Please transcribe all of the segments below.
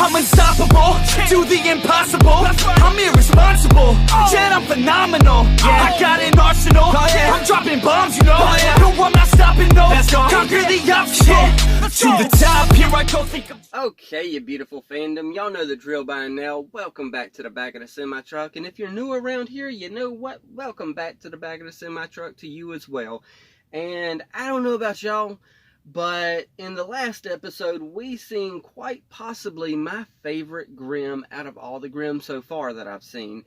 I'm unstoppable, do the impossible. I'm irresponsible, yet I'm phenomenal. I got an arsenal, I'm dropping bombs, you know. No, I'm not stopping, no. Conquer the obstacle, to the top, here I go, think I'm... Okay, you beautiful fandom, y'all know the drill by now. Welcome back to the back of the semi-truck, and if you're new around here, you know what? Welcome back to the back of the semi-truck to you as well. And I don't know about y'all, but in the last episode, we seen quite possibly my favorite Grimm out of all the Grimm so far that I've seen.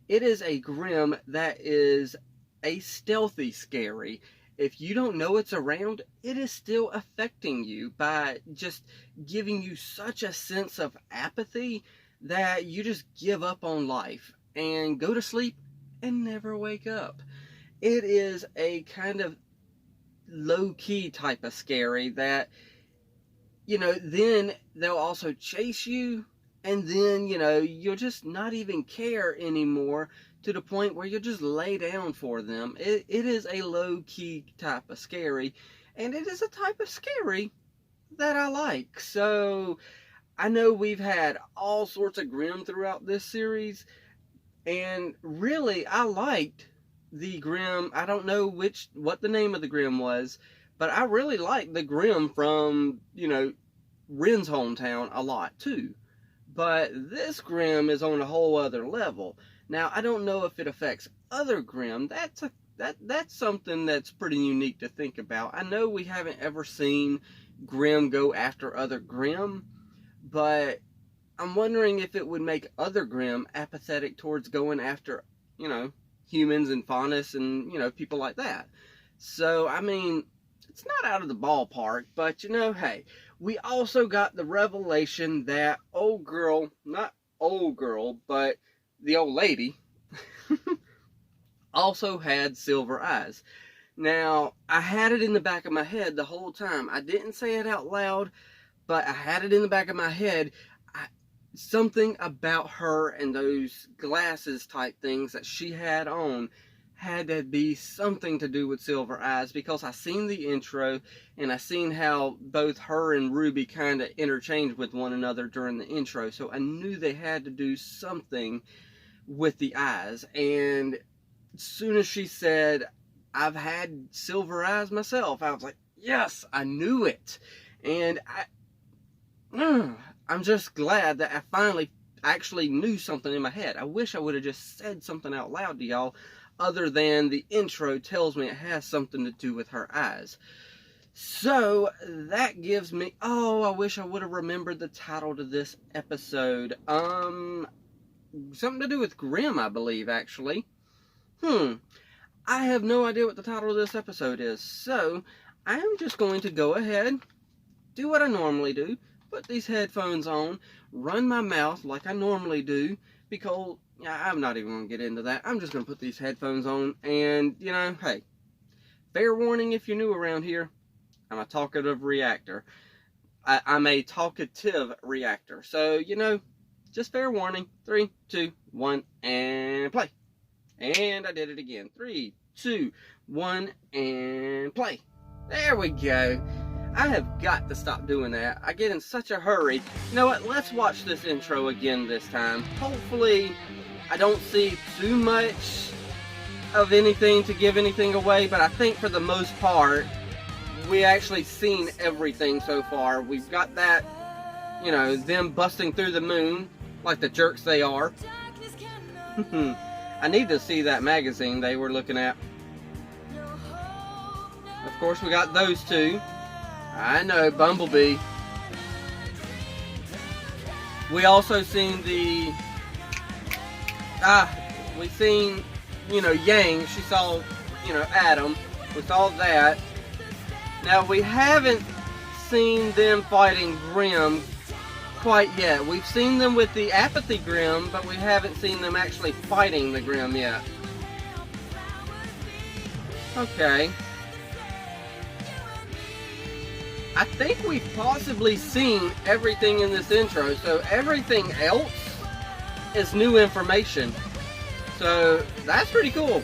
It is a Grimm that is a stealthy scary. If you don't know it's around, it is still affecting you by just giving you such a sense of apathy that you just give up on life and go to sleep and never wake up. It is a kind of low-key type of scary that, you know, then they'll also chase you, and then, you know, you'll just not even care anymore to the point where you'll just lay down for them. It is a low-key type of scary, and it is a type of scary that I like. So I know we've had all sorts of Grimm throughout this series, and really I liked the Grimm. I don't know what the name of the Grimm was, but I really liked the Grimm from, you know, Ren's hometown a lot too. But this Grimm is on a whole other level. Now, I don't know if it affects other Grimm. That's something that's pretty unique to think about. I know we haven't ever seen Grimm go after other Grimm, but I'm wondering if it would make other Grimm apathetic towards going after, you know, humans and faunus and, you know, people like that. So, I mean, it's not out of the ballpark, but, you know, hey, we also got the revelation that old girl, not old girl, but the old lady, also had silver eyes. Now, I had it in the back of my head the whole time. I didn't say it out loud, but I had it in the back of my head. Something about her and those glasses type things that she had on had to be something to do with silver eyes, because I seen the intro and I seen how both her and Rwby kind of interchanged with one another during the intro, so I knew they had to do something with the eyes. And as soon as she said, I've had silver eyes myself, I was like, yes, I knew it. And I'm just glad that I finally actually knew something in my head. I wish I would have just said something out loud to y'all, other than the intro tells me it has something to do with her eyes. So that gives me, oh, I wish I would have remembered the title to this episode. Something to do with Grimm, I believe, actually. I have no idea what the title of this episode is, so I am just going to go ahead, do what I normally do, put these headphones on, run my mouth like I normally do, because I'm not even going to get into that. I'm just going to put these headphones on, and, you know, hey, fair warning if you're new around here, I'm a talkative reactor. I'm a talkative reactor, so, you know, just fair warning. 3, 2, 1, and play. And I did it again. 3, 2, 1, and play. There we go. I have got to stop doing that. I get in such a hurry. You know what? Let's watch this intro again this time. Hopefully, I don't see too much of anything to give anything away, but I think for the most part, we actually seen everything so far. We've got that, you know, them busting through the moon like the jerks they are. I need to see that magazine they were looking at. Of course, we got those two. I know, Bumblebee. We also seen we seen, you know, Yang. She saw, you know, Adam. We saw that. Now, we haven't seen them fighting Grimm quite yet. We've seen them with the Apathy Grimm, but we haven't seen them actually fighting the Grimm yet. Okay. I think we've possibly seen everything in this intro, so everything else is new information. So that's pretty cool.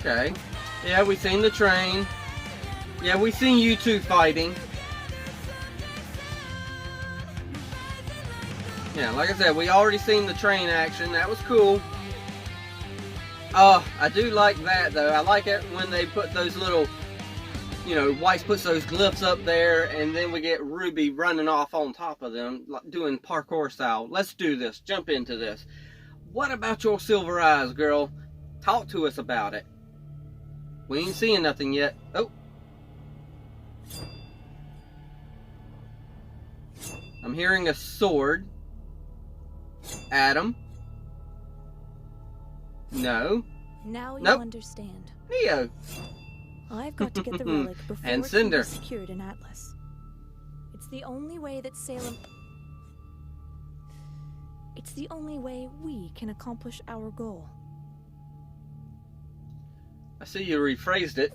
Okay. Yeah, we've seen the train. Yeah, we seen you two fighting. Yeah, like I said, we already seen the train action. That was cool. Oh, I do like that though. I like it when they put those little, you know, Weiss puts those glyphs up there, and then we get Rwby running off on top of them, like doing parkour style. Let's do this. Jump into this. What about your silver eyes, girl? Talk to us about it. We ain't seeing nothing yet. Oh. I'm hearing a sword. Adam. No. Now you Nope. understand. Neo. I've got to get the relic before And it can Cinder. be secured in Atlas. It's the only way that Salem... It's the only way we can accomplish our goal. I see you rephrased it.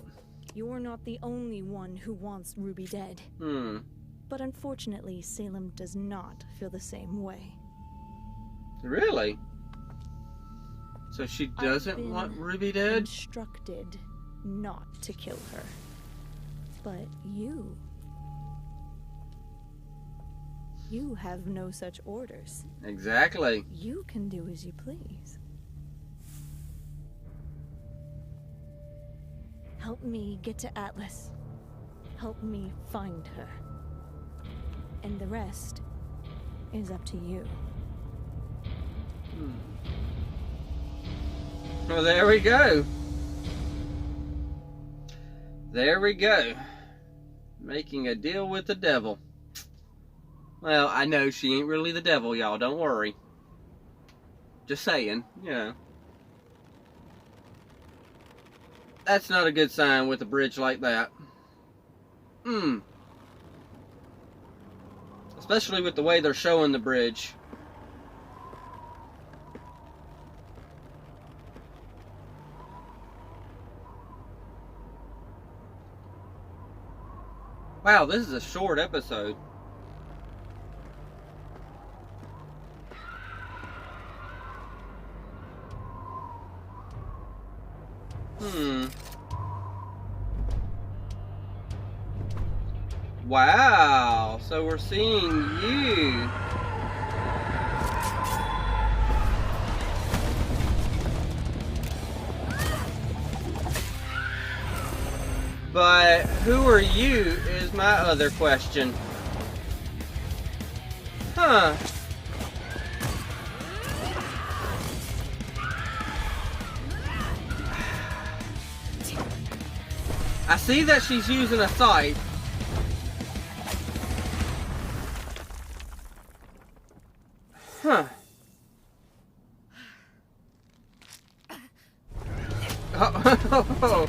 You're not the only one who wants Rwby dead. But unfortunately, Salem does not feel the same way. Really? So she doesn't want Rwby dead? Instructed not to kill her. But you have no such orders. Exactly. You can do as you please. Help me get to Atlas. Help me find her. And the rest is up to you. Well, there we go. There we go. Making a deal with the devil. Well, I know she ain't really the devil, y'all. Don't worry. Just saying, yeah. That's not a good sign with a bridge like that. Especially with the way they're showing the bridge. Wow, this is a short episode. Wow, so we're seeing you. But who are you is my other question. Huh. I see that she's using a scythe. Huh. Oh.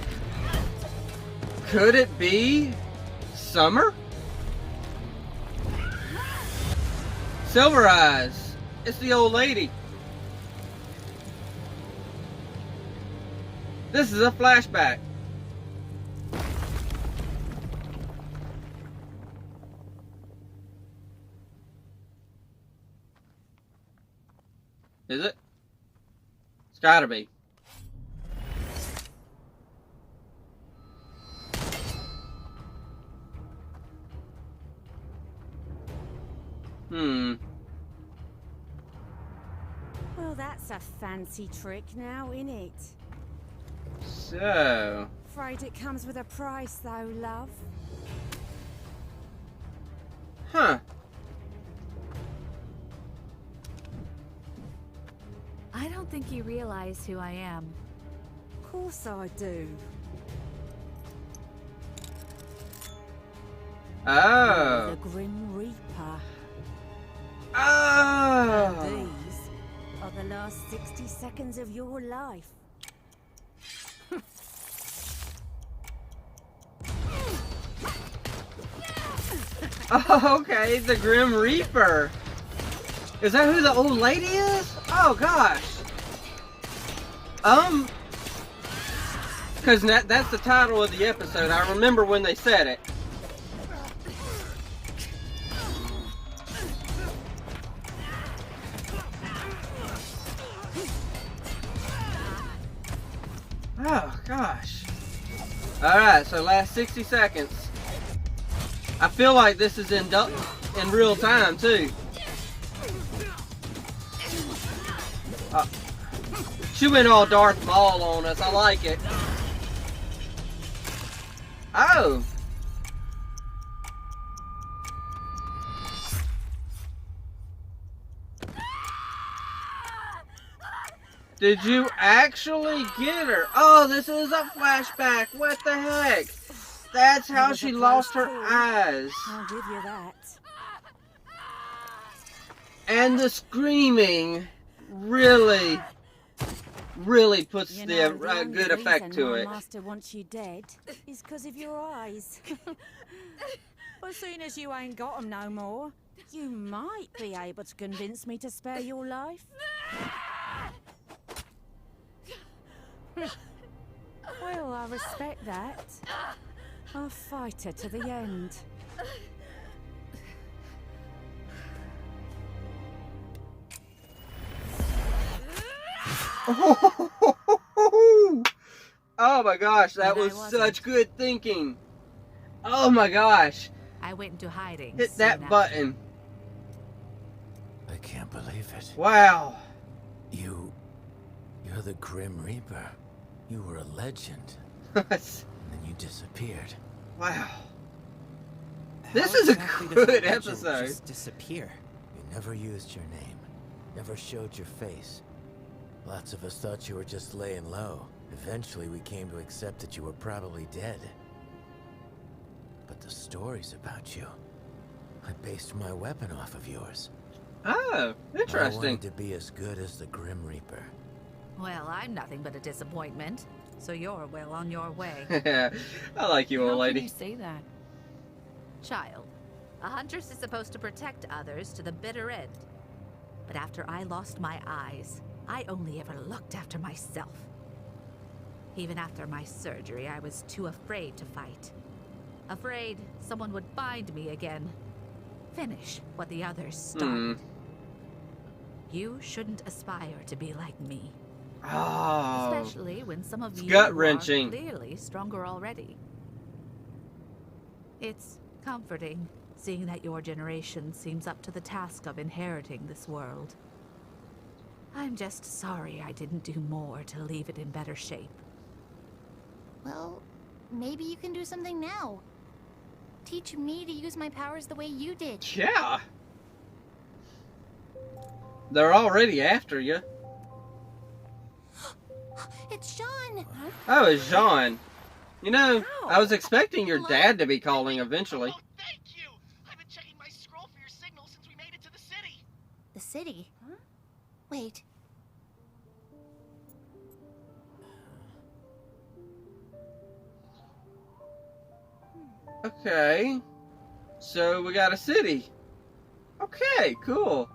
Could it be Summer? Silver Eyes. It's the old lady. This is a flashback. Is it? It's gotta be. Well, that's a fancy trick now, innit? So... Afraid it comes with a price, though, love. Huh. I don't think you realize who I am. Of course I do. Oh. The Grimm Reaper. Oh. And these are the last 60 seconds of your life. Oh, okay, the Grimm Reaper. Is that who the old lady is? Oh gosh. Because that's the title of the episode. I remember when they said it. Oh gosh. Alright, so last 60 seconds. I feel like this is in real time too. She went all Darth Maul on us. I like it. Oh. Did you actually get her? Oh, this is a flashback. What the heck? That's how she lost her eyes. I'll give you that. And the screaming really puts You the know, the only good effect reason to my it. master wants you dead is because of your eyes. As soon as you ain't got 'em no more, you might be able to convince me to spare your life. Well, I respect that. A fighter to the end. Oh my gosh, that And I was wasn't. such good thinking. Oh my gosh. I went into hiding. Hit soon that after. button. I can't believe it. Wow. You're the Grimm Reaper. You were a legend, Wow. and then you disappeared. This How is a exactly does good legend episode. Just disappear. You never used your name, never showed your face. Lots of us thought you were just laying low. Eventually, we came to accept that you were probably dead. But the stories about you, I based my weapon off of yours. Oh, I interesting. wanted to be as good as the Grimm Reaper. Well, I'm nothing but a disappointment, so you're well on your way. I like you, old How lady. can you say that? Child, a huntress is supposed to protect others to the bitter end. But after I lost my eyes, I only ever looked after myself. Even after my surgery, I was too afraid to fight. Afraid someone would find me again. Finish what the others started. You shouldn't aspire to be like me. Oh. Especially when some of It's you gut-wrenching. are clearly stronger already. It's comforting seeing that your generation seems up to the task of inheriting this world. I'm just sorry I didn't do more to leave it in better shape. Well, maybe you can do something now. Teach me to use my powers the way you did. Yeah. They're already after you. It's Sean! Oh, it's Jean. You know, I was expecting your dad to be calling eventually. Oh, thank you! I've been checking my scroll for your signal since we made it to the city. The city? Huh? Wait. Okay. So we got a city. Okay, cool.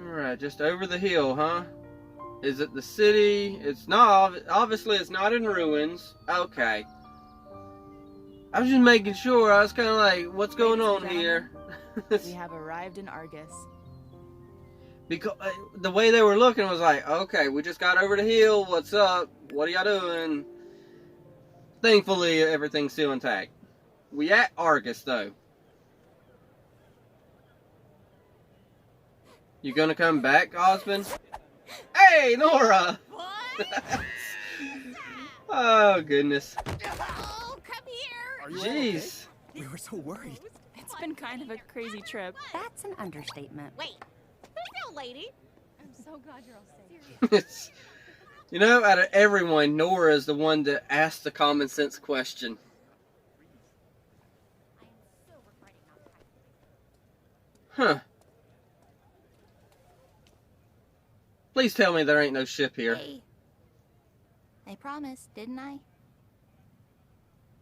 Alright, just over the hill, huh? Is it the city? It's not, obviously it's not in ruins. Okay. I was just making sure. I was kind of like, what's going on here? We have arrived in Argus. Because the way they were looking was like, okay, we just got over the hill. What's up? What are y'all doing? Thankfully, everything's still intact. We at Argus, though. You gonna come back, Osmond? Hey, Nora! What? Oh, goodness. Oh, come here! Are you Jeez. okay? We were so worried. It's been kind of a crazy trip. That's an understatement. Wait, who's that lady? I'm so glad you're all safe. It's, you know, out of everyone, Nora is the one that asked the common sense question. Huh. Please tell me there ain't no ship here. Hey. I promised, didn't I?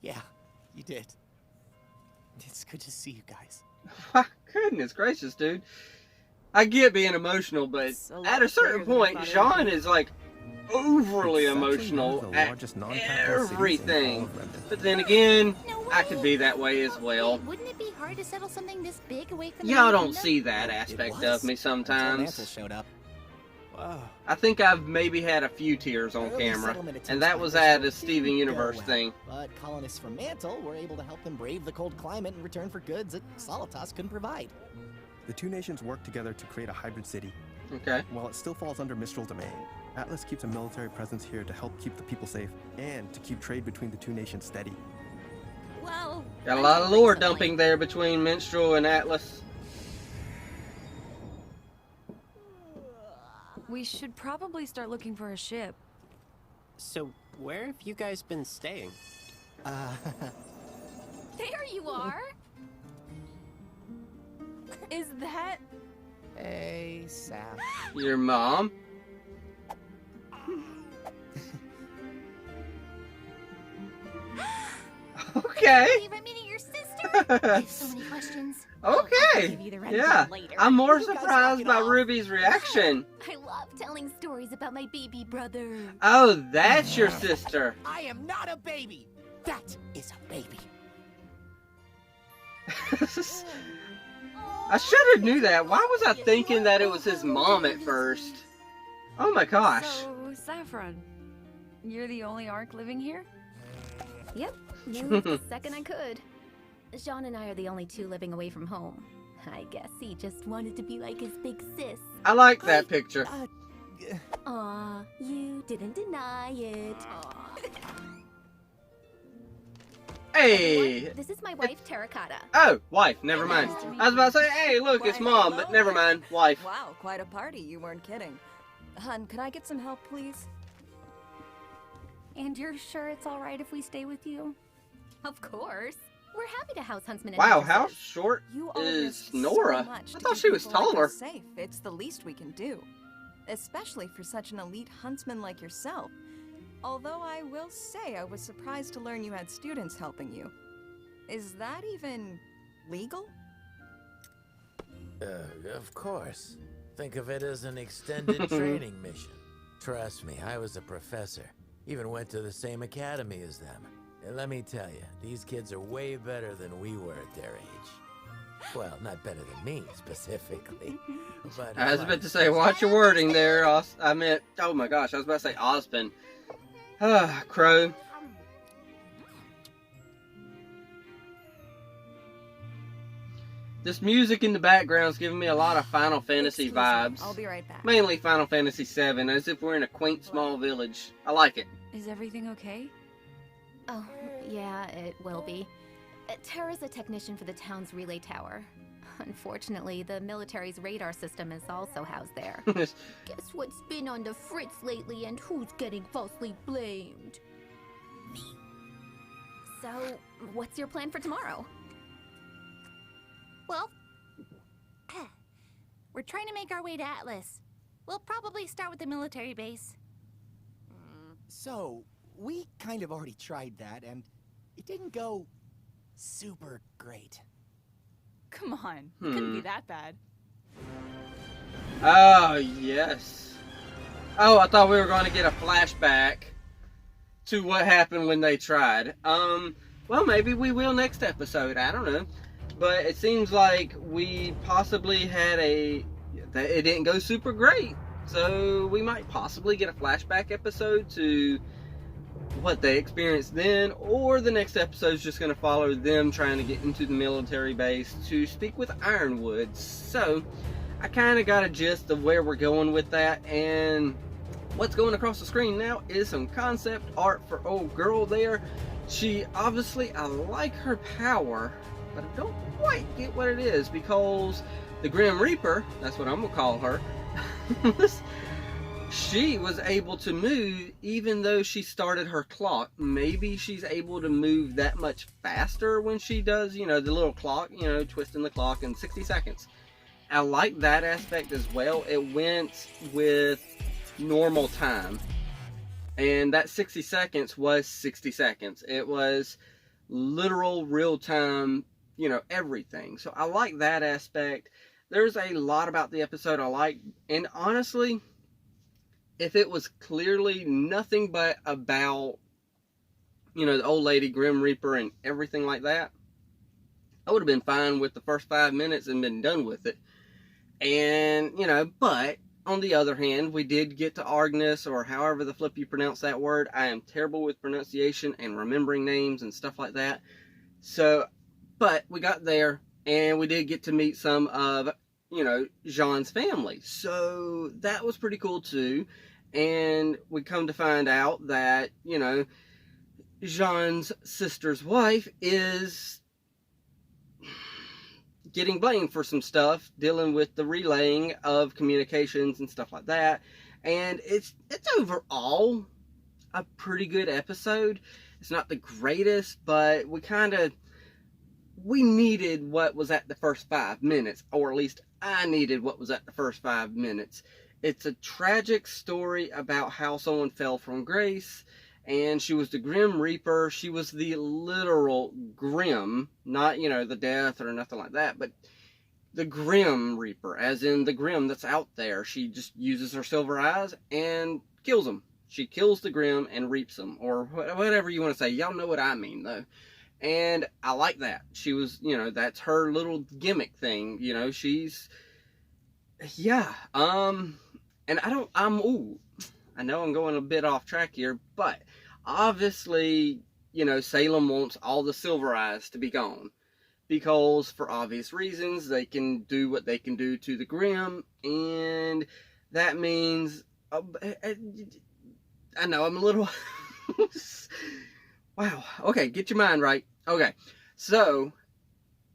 Yeah, you did. It's good to see you guys. My goodness gracious, dude. I get being emotional, but It's a lot at a certain scarier than I point, thought it would Jean be. is like overly It's actually emotional one of the at largest non-capital cities in all everything. of Rwby. But then again, No way. I could be that way as well. Wait, wouldn't it be hard to settle something this big away from the Y'all main don't kingdom? see that It aspect was, of me until Mantle sometimes. showed up. Wow. I think I've maybe had a few tears on Early camera, settlement attempts and that by was Bristol at a didn't Steven go Universe well, thing. But colonists from Mantle were able to help them brave the cold climate in return for goods that Solitas couldn't provide. The two nations work together to create a hybrid city. Okay. While it still falls under Mistral domain, Atlas keeps a military presence here to help keep the people safe and to keep trade between the two nations steady. Well, Got a lot of lore dumping there between Minstrel and Atlas. We should probably start looking for a ship. So, where have you guys been staying? There you are! Is that... Hey, Saf. Your mom? Okay. Hey, I'm meeting your sister. I have so many questions. Okay. give you the rundown Yeah. later. I'm more You guys surprised knock by it off. Ruby's reaction. I love telling stories about my baby brother. Oh, that's your sister. I am not a baby. That is a baby. I should have knew that. Why was I thinking that it was his mom at first? Oh my gosh. So, Saffron, you're the only Ark living here? Yep, moved the second I could. Jean and I are the only two living away from home. I guess he just wanted to be like his big sis. I like that picture. Aw, you didn't deny it. Hey. This is my wife, Terracotta. Oh, wife. Never mind. I was about to say, hey, look, it's mom, but never mind. Wife. Wow, quite a party. You weren't kidding. Hun, could I get some help, please? And you're sure it's all right if we stay with you? Of course. We're happy to house huntsmen and Wow, huntresses. how short You all is risk so Nora? much I to thought keep she was people like taller. us safe. It's the least we can do. Especially for such an elite huntsman like yourself. Although I will say I was surprised to learn you had students helping you. Is that even legal? Of course. Think of it as an extended training mission. Trust me, I was a professor. Even went to the same academy as them. And let me tell you, these kids are way better than we were at their age. Well, not better than me, specifically. But I was about to say, watch your wording there. I meant, oh my gosh, I was about to say Osmond. Ah, Crow. This music in the background is giving me a lot of Final Fantasy Excuse me, vibes. I'll be right back. Mainly Final Fantasy VII, as if we're in a quaint small village. I like it. Is everything okay? Oh, yeah, it will be. Tara's a technician for the town's relay tower. Unfortunately, the military's radar system is also housed there. Guess what's been on the fritz lately and who's getting falsely blamed? Me. So, what's your plan for tomorrow? Well, we're trying to make our way to Atlas. We'll probably start with the military base. So, we kind of already tried that, and it didn't go super great. Come on, it couldn't be that bad. Oh, yes. Oh, I thought we were going to get a flashback to what happened when they tried. Well, maybe we will next episode. I don't know. But it seems like we possibly had it didn't go super great. So we might possibly get a flashback episode to what they experienced then, or the next episode is just going to follow them trying to get into the military base to speak with Ironwood. So I kind of got a gist of where we're going with that, and what's going across the screen now is some concept art for old girl there. She obviously, I like her power, but I don't quite get what it is, because the Grimm Reaper, that's what I'm gonna call her, she was able to move even though she started her clock. Maybe she's able to move that much faster when she does, the little clock, twisting the clock in 60 seconds. I like that aspect as well. It went with normal time, and that 60 seconds was 60 seconds. It was literal real time, everything. So I like that aspect. There's a lot about the episode I like, and honestly, if it was clearly nothing but about, you know, the old lady, Grimm Reaper, and everything like that, I would have been fine with the first 5 minutes and been done with it. And, you know, but on the other hand, we did get to Argnus, or however the flip you pronounce that word. I am terrible with pronunciation and remembering names and stuff like that. So, but we got there, and we did get to meet some of, you know, Jean's family. So that was pretty cool too. And we come to find out that, you know, Jean's sister's wife is getting blamed for some stuff, dealing with the relaying of communications and stuff like that. And it's overall a pretty good episode. It's not the greatest, but we needed what was at the first 5 minutes, or at least I needed what was at the first 5 minutes. It's a tragic story about how someone fell from grace, and she was the Grimm Reaper. She was the literal Grimm, not, you know, the death or nothing like that, but the Grimm Reaper, as in the Grimm that's out there. She just uses her silver eyes and kills them. She kills the Grimm and reaps them, or whatever you want to say. Y'all know what I mean, though. And I like that. She was, you know, that's her little gimmick thing. You know, she's, yeah. And I know I'm going a bit off track here, but obviously, you know, Salem wants all the silver eyes to be gone. Because, for obvious reasons, they can do what they can do to the Grimm, and that means, I know, I'm a little, wow, okay, get your mind right. Okay, so,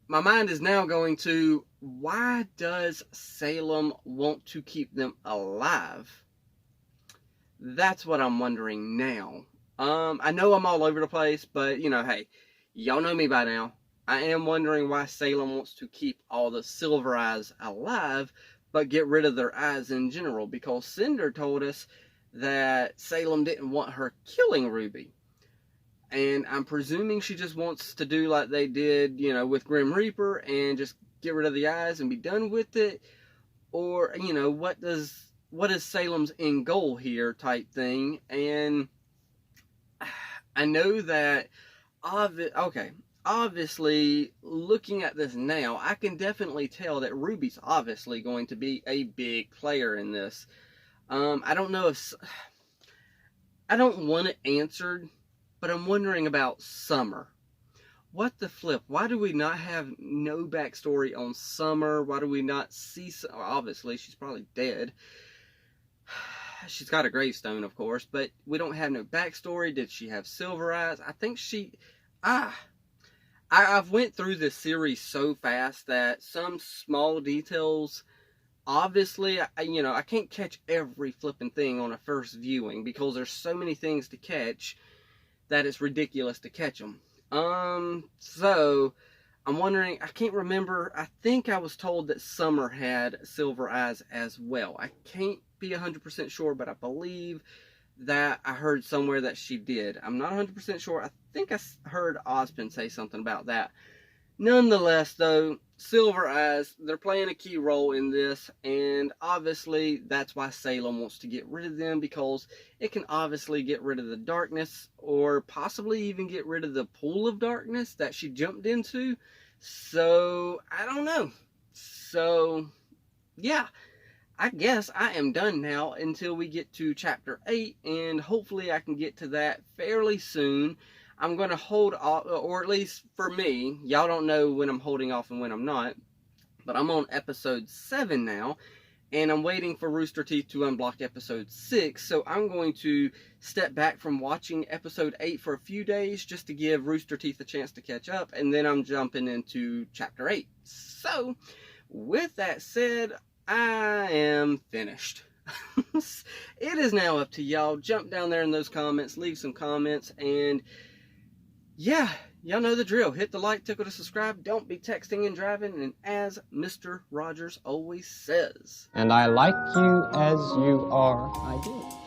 my mind is now going to, why does Salem want to keep them alive? That's what I'm wondering now. I know I'm all over the place, but, you know, hey, y'all know me by now. I am wondering why Salem wants to keep all the silver eyes alive, but get rid of their eyes in general, because Cinder told us that Salem didn't want her killing Rwby. And I'm presuming she just wants to do like they did, you know, with Grimm Reaper, and just get rid of the eyes and be done with it. Or, you know, what is Salem's end goal here type thing. And I know that, obviously, looking at this now, I can definitely tell that Rwby's obviously going to be a big player in this. I don't know if, I don't want it answered, but I'm wondering about Summer. What the flip? Why do we not have no backstory on Summer? Why do we not see, obviously, she's probably dead. She's got a gravestone, of course, but we don't have no backstory. Did she have silver eyes? I think I've went through this series so fast that some small details, obviously, you know, I can't catch every flipping thing on a first viewing, because there's so many things to catch that it's ridiculous to catch them. So, I'm wondering, I can't remember, I think I was told that Summer had silver eyes as well. I can't be 100% sure, but I believe that I heard somewhere that she did. I'm not 100% sure. I think I heard Ozpin say something about that. Nonetheless, though, silver eyes, they're playing a key role in this, and obviously that's why Salem wants to get rid of them, because it can obviously get rid of the darkness, or possibly even get rid of the pool of darkness that she jumped into. So, I don't know. So, yeah. I guess I am done now until we get to Chapter 8, and hopefully I can get to that fairly soon. I'm going to hold off, or at least for me, y'all don't know when I'm holding off and when I'm not, but I'm on Episode 7 now, and I'm waiting for Rooster Teeth to unblock Episode 6, so I'm going to step back from watching Episode 8 for a few days, just to give Rooster Teeth a chance to catch up, and then I'm jumping into Chapter 8. So, with that said, I am finished. It is now up to y'all. Jump down there in those comments, leave some comments, and yeah, y'all know the drill. Hit the like, tickle to subscribe, don't be texting and driving, and as Mr. Rogers always says, and I like you as you are, I do.